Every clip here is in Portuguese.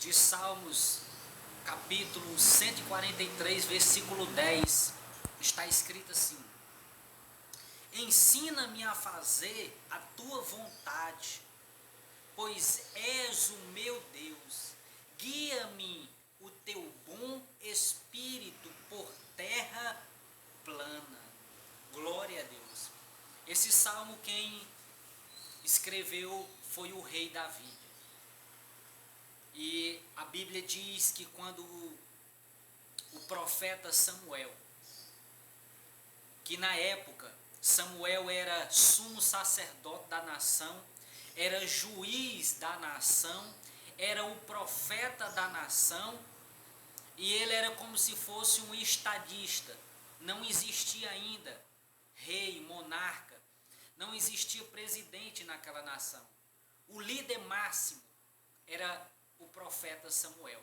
de Salmos, capítulo 143, versículo 10, está escrito assim: ensina-me a fazer a tua vontade, pois és o meu Deus. Guia-me o teu bom espírito por terra plana. Glória a Deus. Esse salmo quem escreveu foi o rei Davi. E a Bíblia diz que quando o profeta Samuel, que na época Samuel era sumo sacerdote da nação, era juiz da nação, era o profeta da nação, e ele era como se fosse um estadista. Não existia ainda rei, monarca, não existia presidente naquela nação. O líder máximo era o profeta Samuel.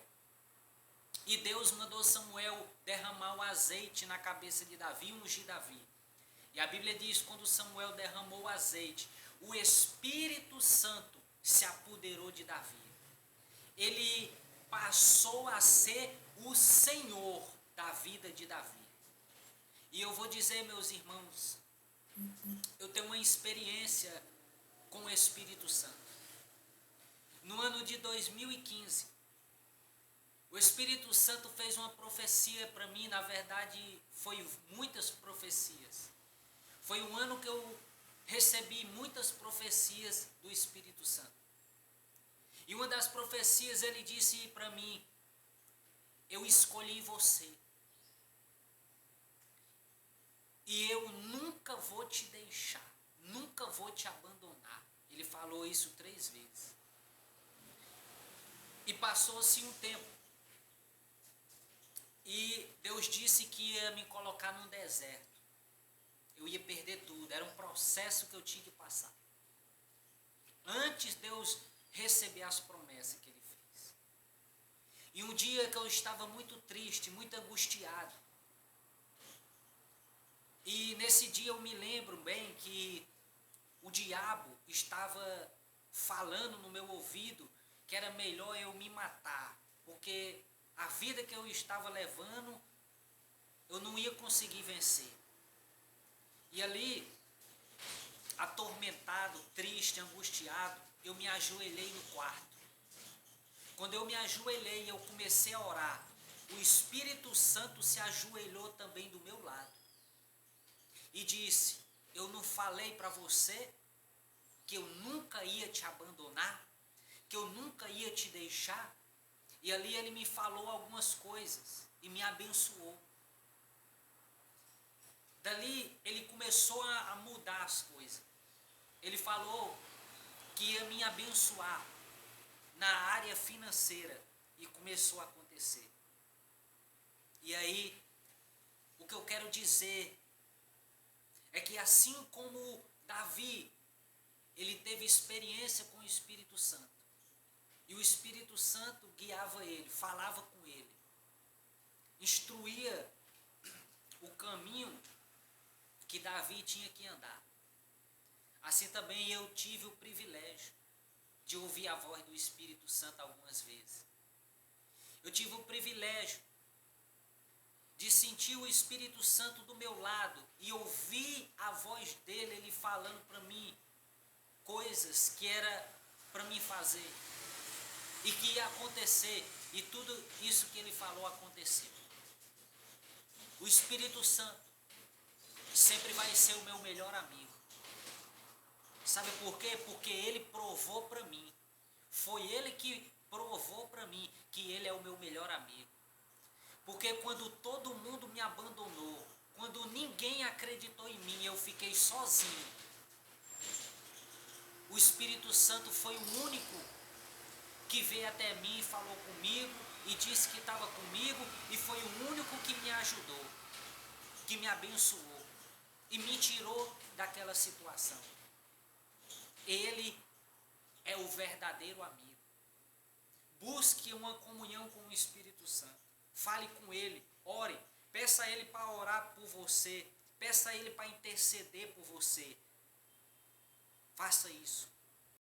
E Deus mandou Samuel derramar o azeite na cabeça de Davi, ungir Davi. E a Bíblia diz, quando Samuel derramou o azeite, o Espírito Santo se apoderou de Davi. Ele passou a ser o Senhor da vida de Davi. E eu vou dizer, meus irmãos, eu tenho uma experiência com o Espírito Santo. No ano de 2015, o Espírito Santo fez uma profecia para mim. Na verdade, foi muitas profecias. Foi um ano que eu recebi muitas profecias do Espírito Santo. E uma das profecias ele disse para mim: eu escolhi você. E eu nunca vou te deixar, nunca vou te abandonar. Ele falou isso 3 vezes. E passou-se um tempo. E Deus disse que ia me colocar num deserto. Eu ia perder tudo, era um processo que eu tinha que passar. Antes Deus receber as promessas que Ele fez. E um dia que eu estava muito triste, muito angustiado. E nesse dia eu me lembro bem que o diabo estava falando no meu ouvido que era melhor eu me matar, porque a vida que eu estava levando, eu não ia conseguir vencer. E ali, atormentado, triste, angustiado, eu me ajoelhei no quarto. Quando eu me ajoelhei, eu comecei a orar. O Espírito Santo se ajoelhou também do meu lado. E disse: eu não falei para você que eu nunca ia te abandonar? Que eu nunca ia te deixar? E ali ele me falou algumas coisas e me abençoou. Dali ele começou a mudar as coisas. Ele falou que ia me abençoar na área financeira e começou a acontecer. E aí, o que eu quero dizer é que assim como Davi, ele teve experiência com o Espírito Santo. E o Espírito Santo guiava ele, falava com ele, instruía o caminho que Davi tinha que andar. Assim também eu tive o privilégio de ouvir a voz do Espírito Santo algumas vezes. Eu tive o privilégio de sentir o Espírito Santo do meu lado e ouvir a voz dele, ele falando para mim coisas que era para mim fazer e que ia acontecer, e tudo isso que ele falou aconteceu. O Espírito Santo sempre vai ser o meu melhor amigo. Sabe por quê? Porque ele provou para mim. Foi ele que provou para mim que ele é o meu melhor amigo. Porque quando todo mundo me abandonou, quando ninguém acreditou em mim, eu fiquei sozinho. O Espírito Santo foi o único que veio até mim e falou comigo e disse que estava comigo, e foi o único que me ajudou, que me abençoou e me tirou daquela situação. Ele é o verdadeiro amigo. Busque uma comunhão com o Espírito Santo. Fale com ele, ore, peça a ele para orar por você, peça a ele para interceder por você. Faça isso.